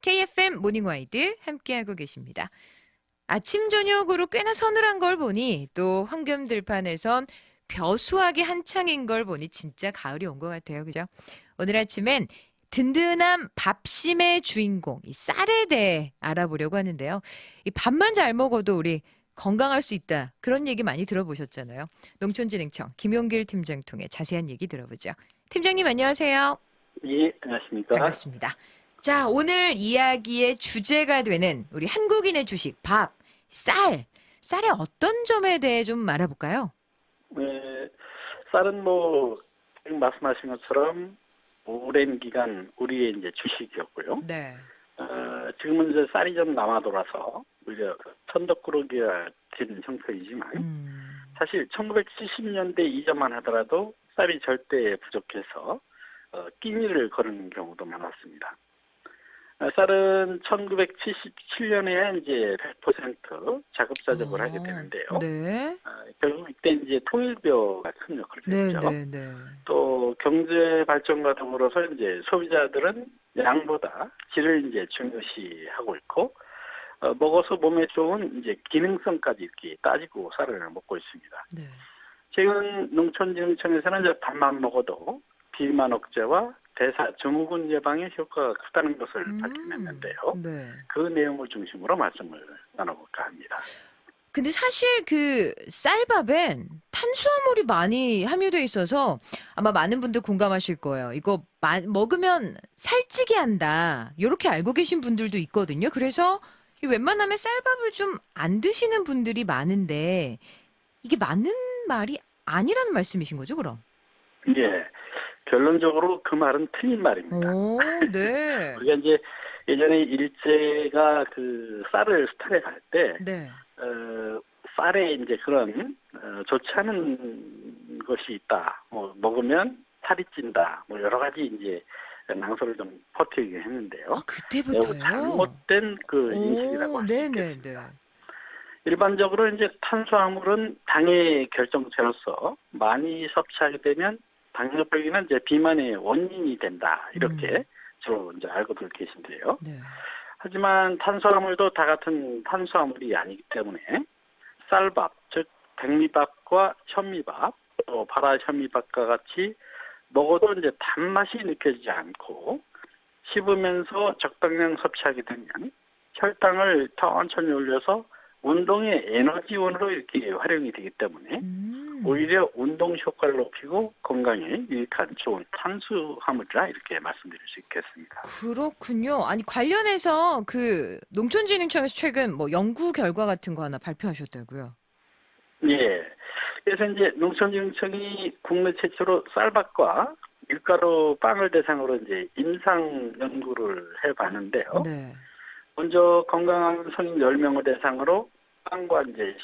KFM 모닝와이드 함께하고 계십니다. 아침 저녁으로 꽤나 서늘한 걸 보니 또 황금 들판에선 벼수하기 한창인 걸 보니 진짜 가을이 온 것 같아요. 그죠? 오늘 아침엔 든든한 밥심의 주인공, 이 쌀에 대해 알아보려고 하는데요. 이 밥만 잘 먹어도 우리 건강할 수 있다. 그런 얘기 많이 들어보셨잖아요. 농촌진흥청 김용길 팀장 통해 자세한 얘기 들어보죠. 팀장님 안녕하세요. 예, 안녕하십니까. 반갑습니다. 자, 오늘 이야기의 주제가 되는 우리 한국인의 주식, 밥, 쌀의 어떤 점에 대해 좀 알아볼까요? 네, 쌀은 지금 말씀하신 것처럼 오랜 기간 우리의 이제 주식이었고요. 네. 지금은 이제 쌀이 좀 남아 돌아서 오히려 천덕꾸러기가 된 형편이지만 사실 1970년대 이전만 하더라도 쌀이 절대 부족해서 끼니를 거는 경우도 많았습니다. 쌀은 1977년에 이제 100% 자급자족을 하게 되는데요. 네. 결국 이때 이제 통일벼가 큰 역할을 네, 했죠. 네, 네. 또 경제 발전과 더불어서 이제 소비자들은 양보다 질을 이제 중요시하고 있고, 먹어서 몸에 좋은 이제 기능성까지 이렇게 따지고 쌀을 먹고 있습니다. 네. 최근 농촌진흥청에서는 이제 밥만 먹어도 비만 억제와 대사 증후군 예방에 효과가 크다는 것을 밝혀냈는데요. 네. 그 내용을 중심으로 말씀을 나눠볼까 합니다. 근데 사실 그 쌀밥엔 탄수화물이 많이 함유되어 있어서 아마 많은 분들 공감하실 거예요. 이거 먹으면 살찌게 한다. 이렇게 알고 계신 분들도 있거든요. 그래서 웬만하면 쌀밥을 좀 안 드시는 분들이 많은데 이게 맞는 말이 아니라는 말씀이신 거죠, 그럼? 예. 결론적으로 그 말은 틀린 말입니다. 오, 네. 우리가 이제 예전에 일제가 그 쌀을 수탈해 갈 때, 네. 쌀에 이제 그런, 좋지 않은 것이 있다. 먹으면 살이 찐다. 여러 가지 이제 낭설을 좀 퍼뜨리긴 했는데요. 아, 그때부터요? 잘못된 그 인식이라고 할 수 네네네. 있겠습니다. 일반적으로 이제 탄수화물은 당의 결정체로서 많이 섭취하게 되면 당뇨병이나 이제 비만의 원인이 된다. 이렇게 주로 이제 알고들 계신데요. 네. 하지만 탄수화물도 다 같은 탄수화물이 아니기 때문에 쌀밥, 즉 백미밥과 현미밥, 또 발화 현미밥과 같이 먹어도 이제 단맛이 느껴지지 않고 씹으면서 적당량 섭취하게 되면 혈당을 천천히 올려서 운동의 에너지원으로 이렇게 활용이 되기 때문에 오히려 운동 효과를 높이고 건강에 유익한 좋은 탄수화물이라 이렇게 말씀드릴 수 있겠습니다. 그렇군요. 아니, 관련해서 그 농촌진흥청에서 최근 연구 결과 같은 거 하나 발표하셨다고요? 예. 그래서 이제 농촌진흥청이 국내 최초로 쌀밥과 밀가루 빵을 대상으로 이제 임상 연구를 해봤는데요. 네. 먼저 건강한 성인 10명을 대상으로 빵과 이제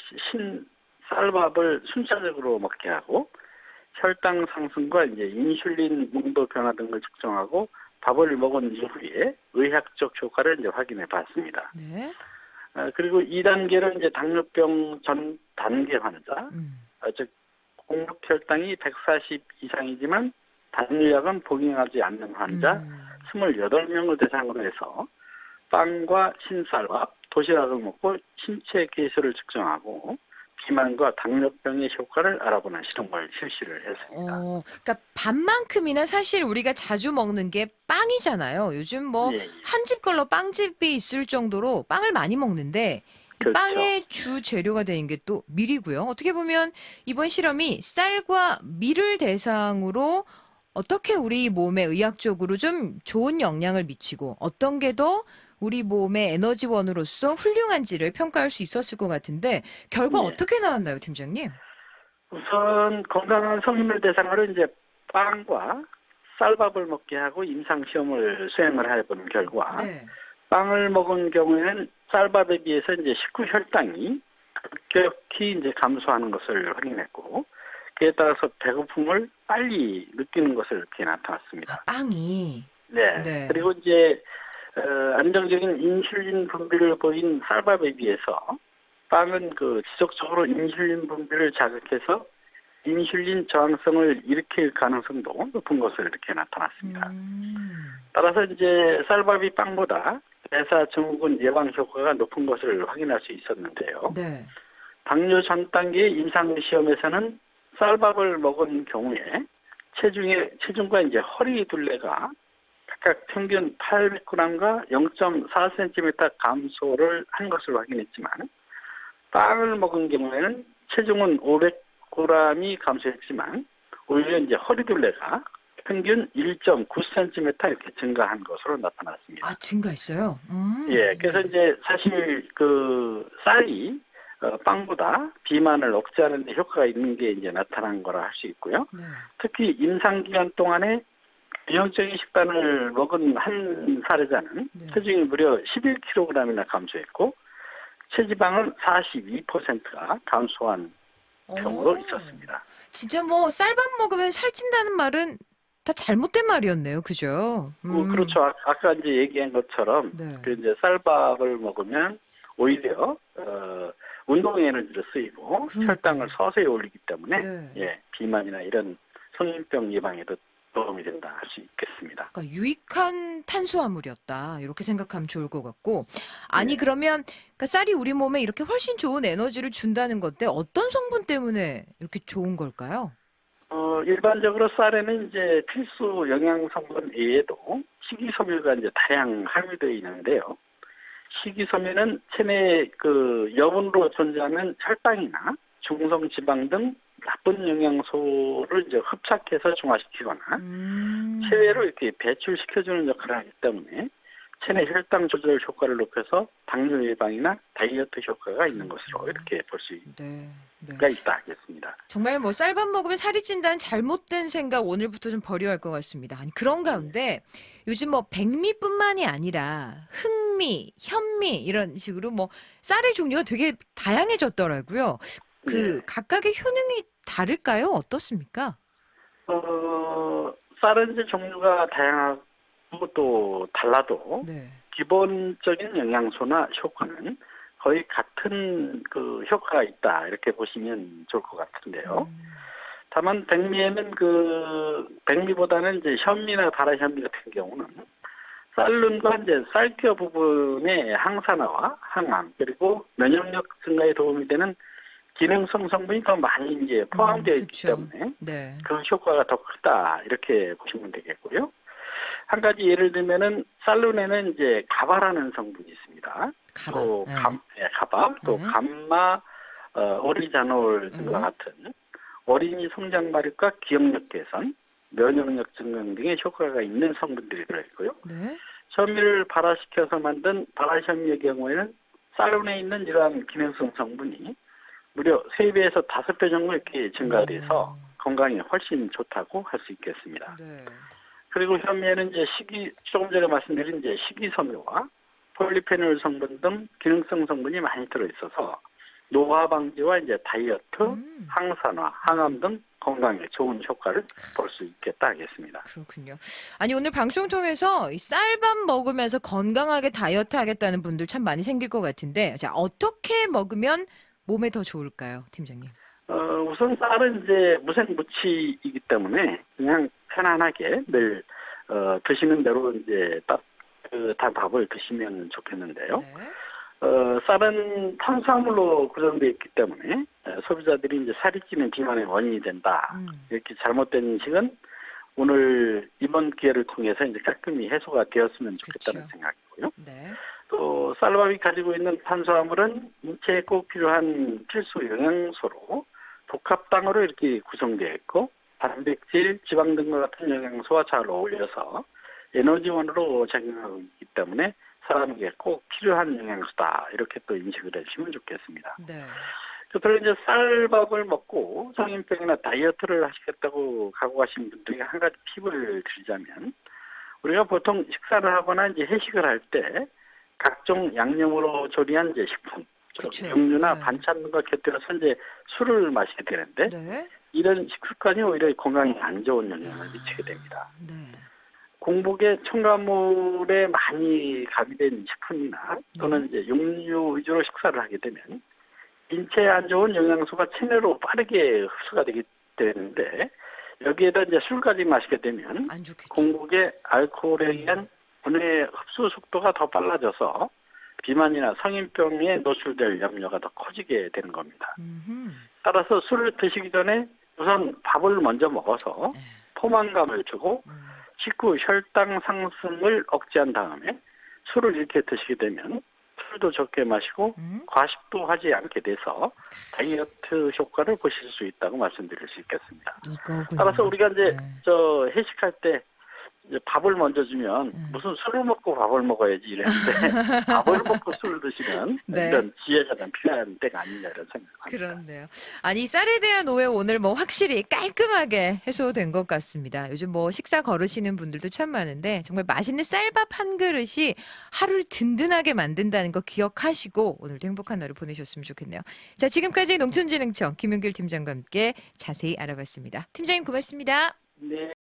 쌀밥을 순차적으로 먹게 하고 혈당 상승과 이제 인슐린 농도 변화 등을 측정하고 밥을 먹은 이후에 의학적 효과를 이제 확인해 봤습니다. 네. 그리고 2단계로 이제 당뇨병 전 단계 환자, 즉 공복 혈당이 140 이상이지만 당뇨약은 복용하지 않는 환자 28명을 대상으로 해서 빵과 신쌀밥, 도시락을 먹고 신체 개수를 측정하고 비만과 당뇨병의 효과를 알아보는 실험을 실시를 했습니다. 그러니까 밥만큼이나 사실 우리가 자주 먹는 게 빵이잖아요. 요즘 예, 예. 한 집 걸러 빵집이 있을 정도로 빵을 많이 먹는데 이 그렇죠. 빵의 주 재료가 되는 게 또 밀이고요. 어떻게 보면 이번 실험이 쌀과 밀을 대상으로 어떻게 우리 몸에 의학적으로 좀 좋은 영향을 미치고 어떤 게 더 우리 몸의 에너지원으로서 훌륭한지를 평가할 수 있었을 것 같은데 결과 예. 어떻게 나왔나요, 팀장님? 우선 건강한 성인을 대상으로 이제 빵과 쌀밥을 먹게 하고 임상 시험을 수행을 해본 결과 네. 빵을 먹은 경우에는 쌀밥에 비해서 이제 식후 혈당이 급격히 이제 감소하는 것을 확인했고 그에 따라서 배고픔을 빨리 느끼는 것을 이렇게 나타났습니다. 빵이. 네. 네. 그리고 이제 안정적인 인슐린 분비를 보인 쌀밥에 비해서 빵은 그 지속적으로 인슐린 분비를 자극해서 인슐린 저항성을 일으킬 가능성도 높은 것으로 이렇게 나타났습니다. 따라서 이제 쌀밥이 빵보다 대사 증후군 예방 효과가 높은 것을 확인할 수 있었는데요. 네. 당뇨 전 단계의 임상시험에서는 쌀밥을 먹은 경우에 체중과 이제 허리 둘레가 각각 평균 800g과 0.4cm 감소를 한 것을 확인했지만 빵을 먹은 경우에는 체중은 500g이 감소했지만 오히려 이제 허리 둘레가 평균 1.9cm 이렇게 증가한 것으로 나타났습니다. 아, 증가했어요? 예, 그래서 이제 사실 그 쌀이 빵보다 비만을 억제하는 데 효과가 있는 게 이제 나타난 거라 할 수 있고요. 네. 특히 임상 기간 동안에 균형적인 식단을 먹은 한 사례자는 네. 체중이 무려 11kg이나 감소했고 체지방은 42%가 감소한 경우도 있었습니다. 진짜 뭐 쌀밥 먹으면 살찐다는 말은 다 잘못된 말이었네요. 그죠? 그렇죠. 아까 이제 얘기한 것처럼 네. 그 이제 쌀밥을 먹으면 오히려 운동 에너지를 쓰이고 그러니까요. 혈당을 서서히 올리기 때문에 네. 예, 비만이나 이런 성인병 예방에도 도움이 된다 할 수 있겠습니다. 그러니까 유익한 탄수화물이었다. 이렇게 생각하면 좋을 것 같고. 아니, 네. 그러면 그러니까 쌀이 우리 몸에 이렇게 훨씬 좋은 에너지를 준다는 건데 어떤 성분 때문에 이렇게 좋은 걸까요? 일반적으로 쌀에는 이제 필수 영양 성분 외에도 식이섬유가 이제 다량 함유되어 있는데요. 식이섬유는 체내 그 여분으로 존재하는 혈당이나 중성 지방 등 나쁜 영양소를 이제 흡착해서 중화시키거나 체외로 이렇게 배출시켜주는 역할을 하기 때문에 체내 혈당 조절 효과를 높여서 당뇨 예방이나 다이어트 효과가 있는 것으로 이렇게 볼 수가 네. 네. 있다 하겠습니다. 정말 뭐 쌀밥 먹으면 살이 찐다는 잘못된 생각 오늘부터 좀 버려야 할 것 같습니다. 아니, 그런 가운데 요즘 뭐 백미뿐만이 아니라 흑미, 현미 이런 식으로 뭐 쌀의 종류가 되게 다양해졌더라고요. 그 네. 각각의 효능이 다를까요? 어떻습니까? 쌀은 이제 종류가 다양하고 또 달라도 네. 기본적인 영양소나 효과는 거의 같은 그 효과가 있다 이렇게 보시면 좋을 것 같은데요. 다만 백미에는 백미보다는 이제 현미나 다라현미 같은 경우는 쌀lun과 이제 쌀겨 부분의 항산화와 항암 그리고 면역력 증가에 도움이 되는 기능성 성분이 더 많이 이제 포함되어 있기 그쵸. 때문에 네. 그 효과가 더 크다 이렇게 보시면 되겠고요. 한 가지 예를 들면은 쌀룬에는 이제 가바라는 성분이 있습니다. 가바. 또 네. 가바, 또 네. 감마, 오리자놀 등과 같은 어린이 성장 발육과 기억력 개선, 면역력 증강 등의 효과가 있는 성분들이 들어있고요. 네. 현미를 발화시켜서 만든 발화현미의 경우에는 쌀룬에 있는 이러한 기능성 성분이 무려 3배에서 5배 정도 이렇게 증가돼서 건강에 훨씬 좋다고 할 수 있겠습니다. 네. 그리고 현미에는 이제 조금 전에 말씀드린 이제 식이섬유와 폴리페놀 성분 등 기능성 성분이 많이 들어있어서 노화 방지와 이제 다이어트, 항산화, 항암 등 건강에 좋은 효과를 볼 수 있겠다 하겠습니다. 그렇군요. 아니, 오늘 방송 통해서 이 쌀밥 먹으면서 건강하게 다이어트 하겠다는 분들 참 많이 생길 것 같은데, 자, 어떻게 먹으면 몸에 더 좋을까요, 팀장님? 우선 쌀은 이제 무생무치이기 때문에 그냥 편안하게 늘 드시는 대로 이제 따뜻한 밥을 드시면 좋겠는데요. 네. 쌀은 탄수화물로 구성되어 있기 때문에 소비자들이 이제 살이 찌는 비만의 원인이 된다. 이렇게 잘못된 인식은 오늘 이번 기회를 통해서 이제 깔끔히 해소가 되었으면 좋겠다는 그쵸. 생각이고요. 네. 또 쌀밥이 가지고 있는 탄수화물은 인체에 꼭 필요한 필수 영양소로 복합당으로 이렇게 구성되어 있고 단백질, 지방 등과 같은 영양소와 잘 어울려서 에너지원으로 작용하고 있기 때문에 사람에게 꼭 필요한 영양소다 이렇게 또 인식을 해주시면 좋겠습니다. 네. 그래서 이제 쌀밥을 먹고 성인병이나 다이어트를 하시겠다고 각오하신 분들에게 한 가지 팁을 드리자면 우리가 보통 식사를 하거나 이제 회식을 할 때 각종 양념으로 조리한 이제 식품, 그쵸. 육류나 네. 반찬 등과 곁들여서 이제 술을 마시게 되는데 네. 이런 식습관이 오히려 건강에 안 좋은 영향을 미치게 됩니다. 네. 공복에 첨가물에 많이 가미된 식품이나 또는 이제 육류 위주로 식사를 하게 되면 인체에 안 좋은 영양소가 체내로 빠르게 흡수가 되는데 여기에다 이제 술까지 마시게 되면 안 좋겠죠. 공복에 알코올에 의한 분해 흡수 속도가 더 빨라져서 비만이나 성인병에 노출될 염려가 더 커지게 되는 겁니다. 따라서 술을 드시기 전에 우선 밥을 먼저 먹어서 포만감을 주고 식후 혈당 상승을 억제한 다음에 술을 이렇게 드시게 되면 술도 적게 마시고 과식도 하지 않게 돼서 다이어트 효과를 보실 수 있다고 말씀드릴 수 있겠습니다. 이거군요. 따라서 우리가 이제 네. 회식할 때 이제 밥을 먼저 주면 무슨 술을 먹고 밥을 먹어야지 이랬는데 밥을 먹고 술을 드시면 네. 이런 지혜가 좀 필요한 때가 아니냐 이런 생각합니다. 그렇네요. 아니 쌀에 대한 오해 오늘 뭐 확실히 깔끔하게 해소된 것 같습니다. 요즘 뭐 식사 거르시는 분들도 참 많은데 정말 맛있는 쌀밥 한 그릇이 하루를 든든하게 만든다는 거 기억하시고 오늘도 행복한 하루 보내셨으면 좋겠네요. 자, 지금까지 농촌진흥청 김윤길 팀장과 함께 자세히 알아봤습니다. 팀장님 고맙습니다. 네.